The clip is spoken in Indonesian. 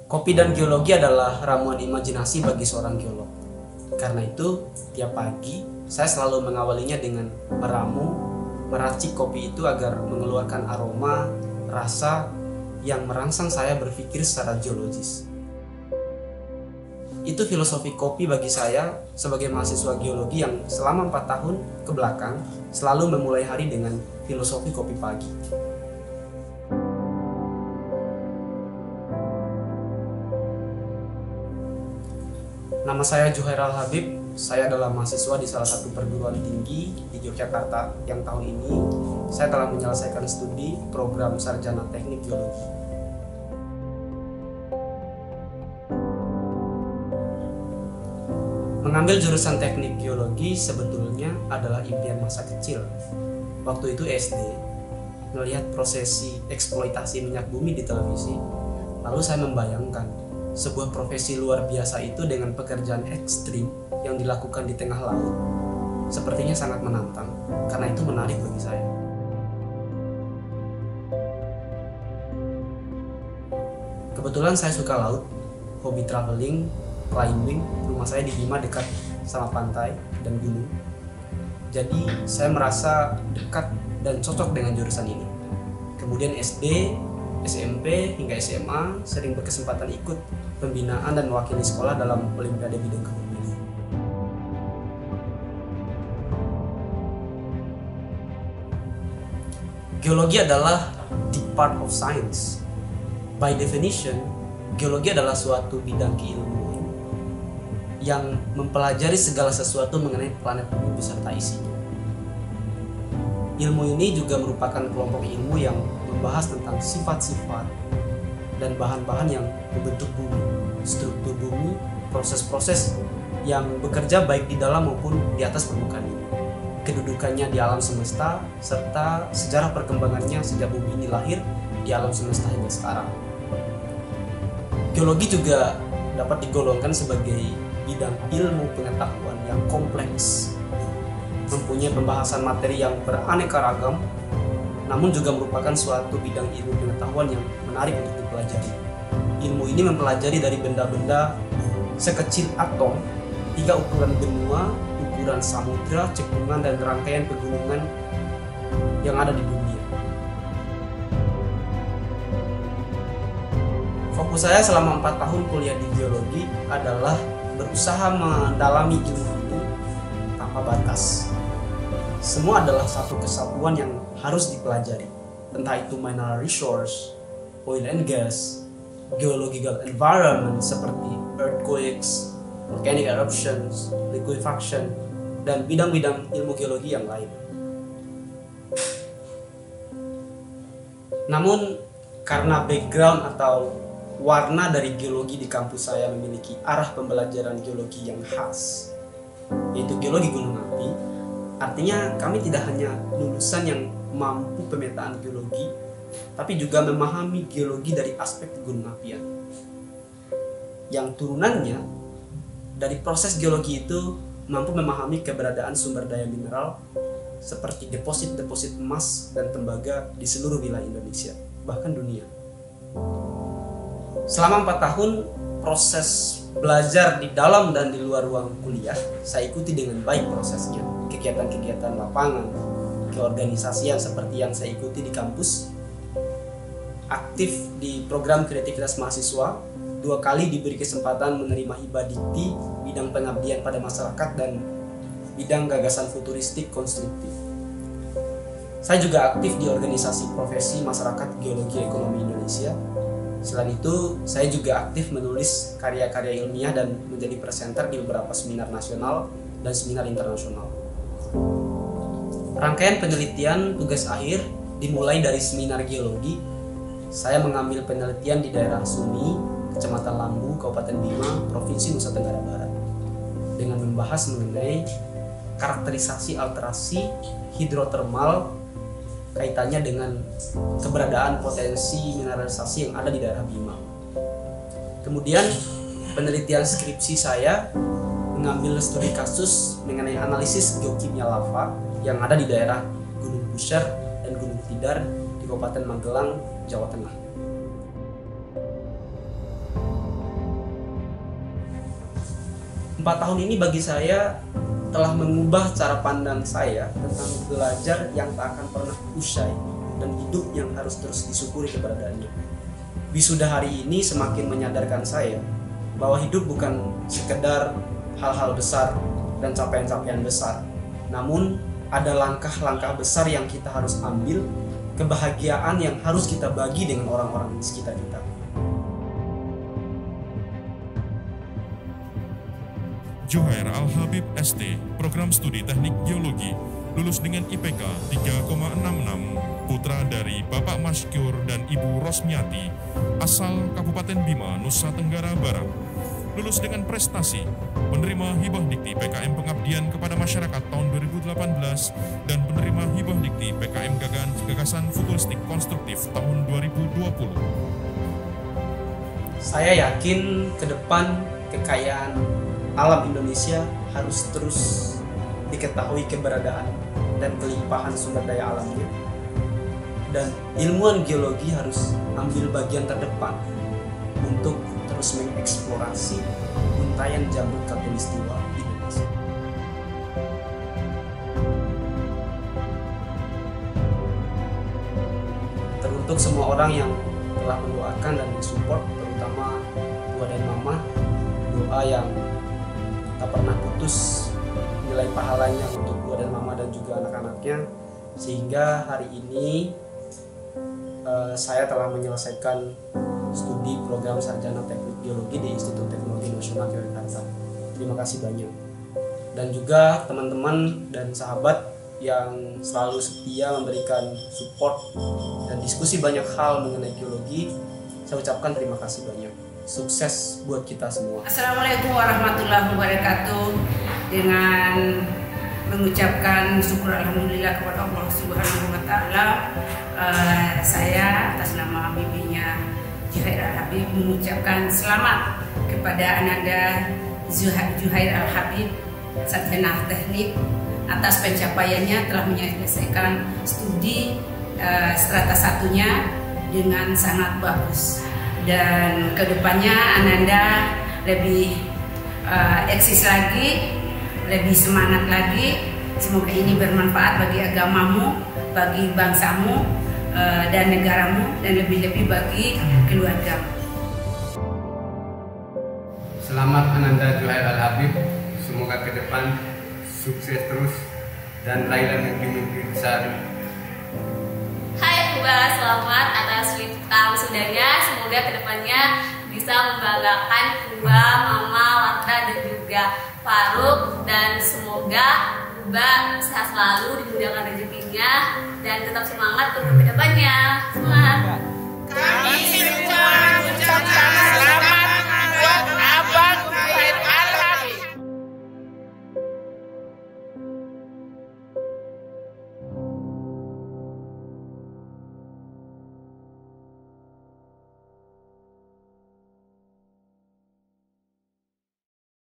Kopi dan geologi adalah ramuan imajinasi bagi seorang geolog. Karena itu, tiap pagi saya selalu mengawalinya dengan meracik kopi itu agar mengeluarkan aroma, rasa yang merangsang saya berpikir secara geologis. Itu filosofi kopi bagi saya sebagai mahasiswa geologi yang selama 4 tahun ke belakang selalu memulai hari dengan filosofi kopi pagi. Nama saya Juhairal Habib, saya adalah mahasiswa di salah satu perguruan tinggi di Yogyakarta yang tahun ini saya telah menyelesaikan studi program Sarjana Teknik Geologi. Mengambil jurusan teknik geologi sebetulnya adalah impian masa kecil. Waktu itu SD, melihat prosesi eksploitasi minyak bumi di televisi, lalu saya membayangkan sebuah profesi luar biasa itu dengan pekerjaan ekstrim yang dilakukan di tengah laut. Sepertinya sangat menantang, karena itu menarik bagi saya. Kebetulan saya suka laut, hobi traveling, climbing, rumah saya di Bima dekat sama pantai dan gunung. Jadi saya merasa dekat dan cocok dengan jurusan ini. Kemudian SD, SMP hingga SMA sering berkesempatan ikut pembinaan dan mewakili sekolah dalam olimpiade bidang kepemimpinan. Geologi adalah the part of science. By definition, geologi adalah suatu bidang keilmuan yang mempelajari segala sesuatu mengenai planet bumi beserta isinya. Ilmu ini juga merupakan kelompok ilmu yang membahas tentang sifat-sifat dan bahan-bahan yang membentuk bumi, struktur bumi, proses-proses yang bekerja baik di dalam maupun di atas permukaan bumi, kedudukannya di alam semesta, serta sejarah perkembangannya sejak bumi ini lahir di alam semesta hingga sekarang. Geologi juga dapat digolongkan sebagai bidang ilmu pengetahuan yang kompleks, mempunyai pembahasan materi yang beraneka ragam, namun juga merupakan suatu bidang ilmu pengetahuan yang menarik untuk dipelajari. Ilmu ini mempelajari dari benda-benda sekecil atom hingga ukuran benua, ukuran samudra, cekungan, dan rangkaian pegunungan yang ada di dunia. Fokus saya selama 4 tahun kuliah di geologi adalah berusaha mendalami ilmu ini tanpa batas. Semua adalah satu kesatuan yang harus dipelajari, entah itu mineral resource, oil and gas, geological environment seperti earthquakes, volcanic eruptions, liquefaction, dan bidang-bidang ilmu geologi yang lain. Namun, karena background atau warna dari geologi di kampus saya memiliki arah pembelajaran geologi yang khas, yaitu geologi gunung api. Artinya kami tidak hanya lulusan yang mampu pemetaan geologi, tapi juga memahami geologi dari aspek gunung apian, yang turunannya dari proses geologi itu mampu memahami keberadaan sumber daya mineral seperti deposit-deposit emas dan tembaga di seluruh wilayah Indonesia, bahkan dunia. Selama 4 tahun proses belajar di dalam dan di luar ruang kuliah saya ikuti dengan baik prosesnya. Kegiatan-kegiatan lapangan, keorganisasian seperti yang saya ikuti di kampus, aktif di program kreativitas mahasiswa, 2 kali diberi kesempatan menerima hibah dikti bidang pengabdian pada masyarakat dan bidang gagasan futuristik konstruktif. Saya juga aktif di organisasi profesi masyarakat geologi ekonomi Indonesia. Selain itu, saya juga aktif menulis karya-karya ilmiah dan menjadi presenter di beberapa seminar nasional dan seminar internasional. Rangkaian penelitian tugas akhir dimulai dari seminar geologi. Saya mengambil penelitian di daerah Sumi, Kecamatan Lambu, Kabupaten Bima, Provinsi Nusa Tenggara Barat, dengan membahas mengenai karakterisasi alterasi hidrotermal kaitannya dengan keberadaan potensi mineralisasi yang ada di daerah Bima. Kemudian penelitian skripsi saya mengambil studi kasus mengenai analisis geokimia lava yang ada di daerah Gunung Buser dan Gunung Tidar di Kabupaten Magelang, Jawa Tengah. tahun ini bagi saya telah mengubah cara pandang saya tentang belajar yang tak akan pernah usai dan hidup yang harus terus disyukuri keberadaannya. Wisuda hari ini semakin menyadarkan saya bahwa hidup bukan sekedar hal-hal besar dan capaian-capaian besar, namun ada langkah-langkah besar yang kita harus ambil, kebahagiaan yang harus kita bagi dengan orang-orang di sekitar kita. Juhair Al-Habib ST, Program Studi Teknik Geologi, lulus dengan IPK 3,66, putra dari Bapak Maskur dan Ibu Rosmiati, asal Kabupaten Bima, Nusa Tenggara Barat. Lulus dengan prestasi, penerima hibah dikti PKM Pengabdian kepada Masyarakat tahun 2018 dan penerima hibah dikti PKM Gagasan Futuristik Konstruktif tahun 2020. Saya yakin ke depan kekayaan alam Indonesia harus terus diketahui keberadaan dan kelimpahan sumber daya alamnya, dan ilmuwan geologi harus ambil bagian terdepan untuk terus mengeksplorasi untayan jamur khatulistiwa Indonesia. Teruntuk semua orang yang telah mendoakan dan mensupport, terutama Tua dan Mama, doa yang tak pernah putus nilai pahalanya untuk Tua dan Mama dan juga anak-anaknya, sehingga hari ini saya telah menyelesaikan studi program sarjana teknik geologi di Institut Teknologi Nasional Yogyakarta. Terima kasih banyak. Dan juga teman-teman dan sahabat yang selalu setia memberikan support dan diskusi banyak hal mengenai geologi, saya ucapkan terima kasih banyak. Sukses buat kita semua. Assalamualaikum warahmatullahi wabarakatuh. Dengan mengucapkan syukur alhamdulillah kepada Allah Subhanahu wa taala, saya atas nama bibinya Juhair Al-Habib mengucapkan selamat kepada Ananda Juhair Al-Habib, sarjana teknik, atas pencapaiannya telah menyelesaikan studi strata 1-nya dengan sangat bagus. Dan kedepannya Ananda lebih eksis lagi, lebih semangat lagi. Semoga ini bermanfaat bagi agamamu, bagi bangsamu dan negaramu, dan lebih-lebih bagi keluargamu. Selamat Ananda Juhair Al-Habib, semoga ke depan sukses terus dan raihlah mimpi-mimpi besar. Hai Mbak, selamat atas wisudanya. Semoga kedepannya bisa membanggakan Mbak, Mama, Watra, dan juga Faruk. Dan semoga Mbak sehat selalu, dimudahkan rezekinya, dan tetap semangat untuk kedepannya. Semangat!